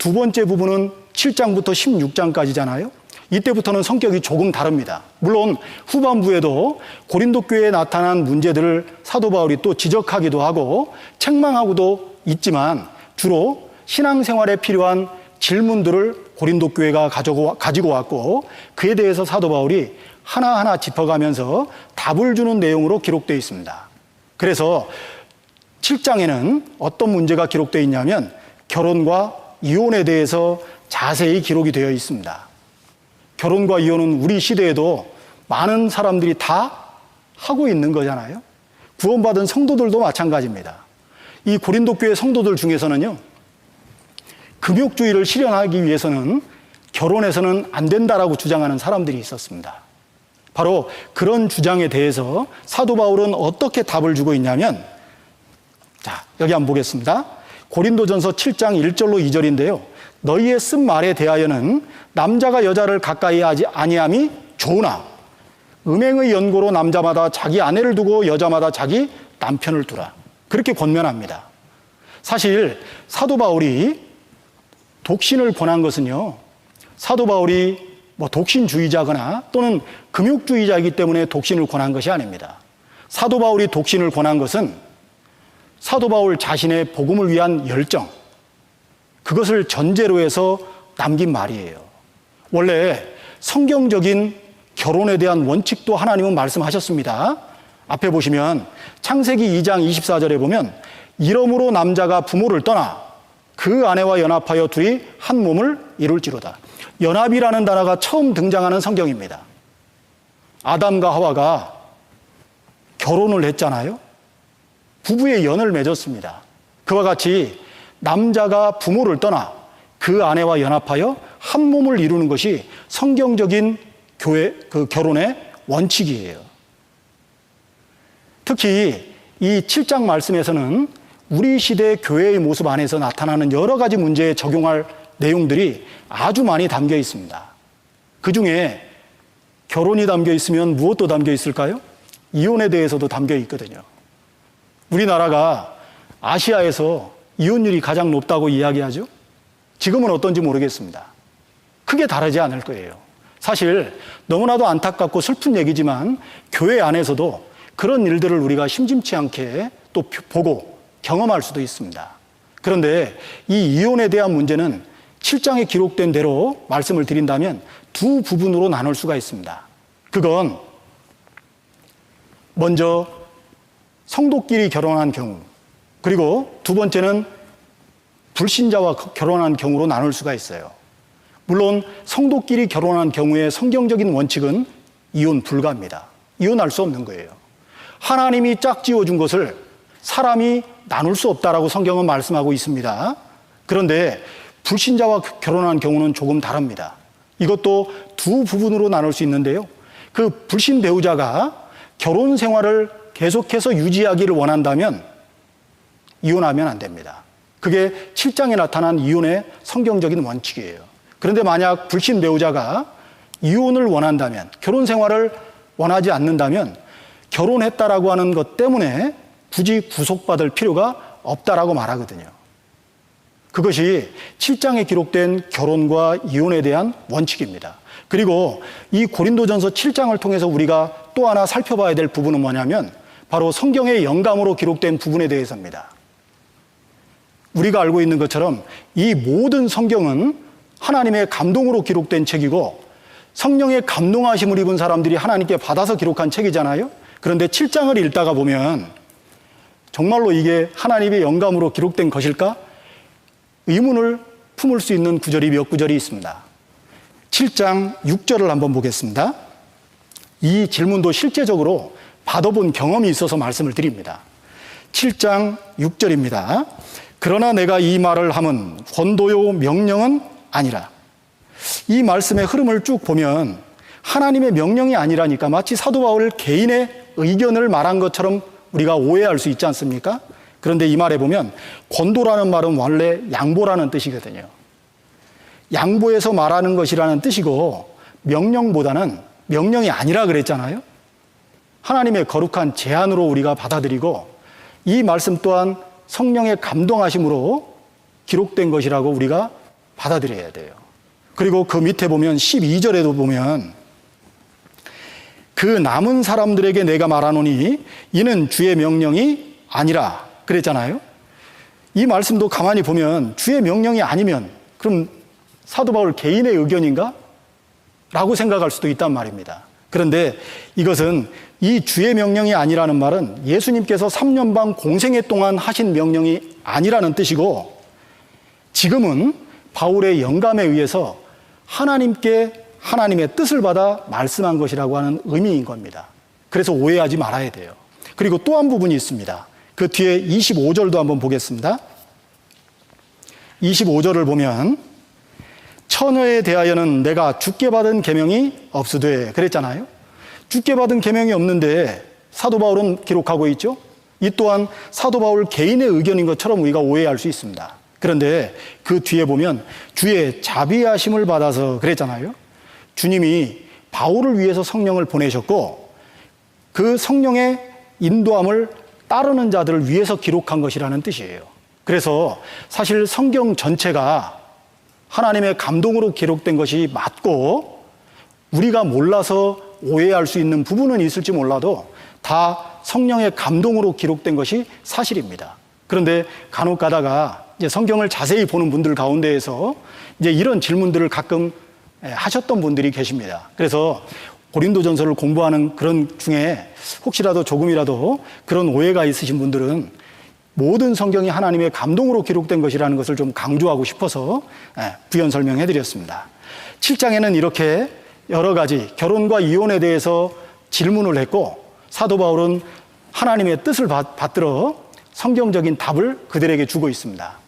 두 번째 부분은 7장부터 16장까지잖아요. 이때부터는 성격이 조금 다릅니다. 물론 후반부에도 고린도 교회에 나타난 문제들을 사도 바울이 또 지적하기도 하고 책망하고도 있지만 주로 신앙생활에 필요한 질문들을 고린도 교회가 가지고 왔고 그에 대해서 사도 바울이 하나하나 짚어가면서 답을 주는 내용으로 기록되어 있습니다. 그래서 7장에는 어떤 문제가 기록되어 있냐면 결혼과 이혼에 대해서 자세히 기록이 되어 있습니다. 결혼과 이혼은 우리 시대에도 많은 사람들이 다 하고 있는 거잖아요. 구원받은 성도들도 마찬가지입니다. 이 고린도 교회 성도들 중에서는요, 금욕주의를 실현하기 위해서는 결혼해서는 안 된다라고 주장하는 사람들이 있었습니다. 바로 그런 주장에 대해서 사도 바울은 어떻게 답을 주고 있냐면, 자, 여기 한번 보겠습니다. 고린도전서 7장 1절로 2절인데요. 너희의 쓴 말에 대하여는 남자가 여자를 가까이 하지 아니함이 좋으나 음행의 연고로 남자마다 자기 아내를 두고 여자마다 자기 남편을 두라. 그렇게 권면합니다. 사실 사도 바울이 독신을 권한 것은요, 사도 바울이 독신주의자거나 또는 금욕주의자이기 때문에 독신을 권한 것이 아닙니다. 사도 바울이 독신을 권한 것은 사도 바울 자신의 복음을 위한 열정, 그것을 전제로 해서 남긴 말이에요. 원래 성경적인 결혼에 대한 원칙도 하나님은 말씀하셨습니다. 앞에 보시면 창세기 2장 24절에 보면 이러므로 남자가 부모를 떠나 그 아내와 연합하여 둘이 한 몸을 이룰지로다. 연합이라는 단어가 처음 등장하는 성경입니다. 아담과 하와가 결혼을 했잖아요. 부부의 연을 맺었습니다. 그와 같이 남자가 부모를 떠나 그 아내와 연합하여 한 몸을 이루는 것이 성경적인 결혼의 원칙이에요. 특히 이 7장 말씀에서는 우리 시대 교회의 모습 안에서 나타나는 여러 가지 문제에 적용할 내용들이 아주 많이 담겨 있습니다. 그 중에 결혼이 담겨 있으면 무엇도 담겨 있을까요? 이혼에 대해서도 담겨 있거든요. 우리나라가 아시아에서 이혼율이 가장 높다고 이야기하죠. 지금은 어떤지 모르겠습니다. 크게 다르지 않을 거예요. 사실 너무나도 안타깝고 슬픈 얘기지만 교회 안에서도 그런 일들을 우리가 심심치 않게 또 보고 경험할 수도 있습니다. 그런데 이 이혼에 대한 문제는 7장에 기록된 대로 말씀을 드린다면 두 부분으로 나눌 수가 있습니다. 그건 먼저 성도끼리 결혼한 경우, 그리고 두 번째는 불신자와 결혼한 경우로 나눌 수가 있어요. 물론 성도끼리 결혼한 경우에 성경적인 원칙은 이혼 불가입니다. 이혼할 수 없는 거예요. 하나님이 짝지어준 것을 사람이 나눌 수 없다라고 성경은 말씀하고 있습니다. 그런데 불신자와 결혼한 경우는 조금 다릅니다. 이것도 두 부분으로 나눌 수 있는데요. 그 불신 배우자가 결혼 생활을 계속해서 유지하기를 원한다면 이혼하면 안 됩니다. 그게 7장에 나타난 이혼의 성경적인 원칙이에요. 그런데 만약 불신 배우자가 이혼을 원한다면, 결혼 생활을 원하지 않는다면 결혼했다라고 하는 것 때문에 굳이 구속받을 필요가 없다라고 말하거든요. 그것이 7장에 기록된 결혼과 이혼에 대한 원칙입니다. 그리고 이 고린도전서 7장을 통해서 우리가 또 하나 살펴봐야 될 부분은 뭐냐면 바로 성경의 영감으로 기록된 부분에 대해서입니다. 우리가 알고 있는 것처럼 이 모든 성경은 하나님의 감동으로 기록된 책이고 성령의 감동하심을 입은 사람들이 하나님께 받아서 기록한 책이잖아요. 그런데 7장을 읽다가 보면 정말로 이게 하나님의 영감으로 기록된 것일까? 의문을 품을 수 있는 구절이 몇 구절이 있습니다. 7장 6절을 한번 보겠습니다. 이 질문도 실제적으로 받아본 경험이 있어서 말씀을 드립니다. 7장 6절입니다. 그러나 내가 이 말을 함은 권도요 명령은 아니라. 이 말씀의 흐름을 쭉 보면 하나님의 명령이 아니라니까 마치 사도 바울 개인의 의견을 말한 것처럼 우리가 오해할 수 있지 않습니까? 그런데 이 말에 보면 권도라는 말은 원래 양보라는 뜻이거든요. 양보해서 말하는 것이라는 뜻이고 명령보다는 명령이 아니라 그랬잖아요. 하나님의 거룩한 제안으로 우리가 받아들이고 이 말씀 또한 성령의 감동하심으로 기록된 것이라고 우리가 받아들여야 돼요. 그리고 그 밑에 보면 12절에도 보면 그 남은 사람들에게 내가 말하노니 이는 주의 명령이 아니라 그랬잖아요. 이 말씀도 가만히 보면 주의 명령이 아니면 그럼 사도 바울 개인의 의견인가? 라고 생각할 수도 있단 말입니다. 그런데 이것은 이 주의 명령이 아니라는 말은 예수님께서 3년 반 공생애 동안 하신 명령이 아니라는 뜻이고 지금은 바울의 영감에 의해서 하나님의 뜻을 받아 말씀한 것이라고 하는 의미인 겁니다. 그래서 오해하지 말아야 돼요. 그리고 또 한 부분이 있습니다. 그 뒤에 25절도 한번 보겠습니다. 25절을 보면 처녀에 대하여는 내가 주께 받은 계명이 없으되 그랬잖아요. 주께 받은 계명이 없는데 사도 바울은 기록하고 있죠. 이 또한 사도 바울 개인의 의견인 것처럼 우리가 오해할 수 있습니다. 그런데 그 뒤에 보면 주의 자비하심을 받아서 그랬잖아요. 주님이 바울을 위해서 성령을 보내셨고 그 성령의 인도함을 따르는 자들을 위해서 기록한 것이라는 뜻이에요. 그래서 사실 성경 전체가 하나님의 감동으로 기록된 것이 맞고 우리가 몰라서 오해할 수 있는 부분은 있을지 몰라도 다 성령의 감동으로 기록된 것이 사실입니다. 그런데 간혹 가다가 이제 성경을 자세히 보는 분들 가운데에서 이제 이런 질문들을 가끔 하셨던 분들이 계십니다. 그래서 고린도전서를 공부하는 그런 중에 혹시라도 조금이라도 그런 오해가 있으신 분들은 모든 성경이 하나님의 감동으로 기록된 것이라는 것을 좀 강조하고 싶어서 부연 설명해 드렸습니다. 7장에는 이렇게 여러 가지 결혼과 이혼에 대해서 질문을 했고 사도 바울은 하나님의 뜻을 받들어 성경적인 답을 그들에게 주고 있습니다.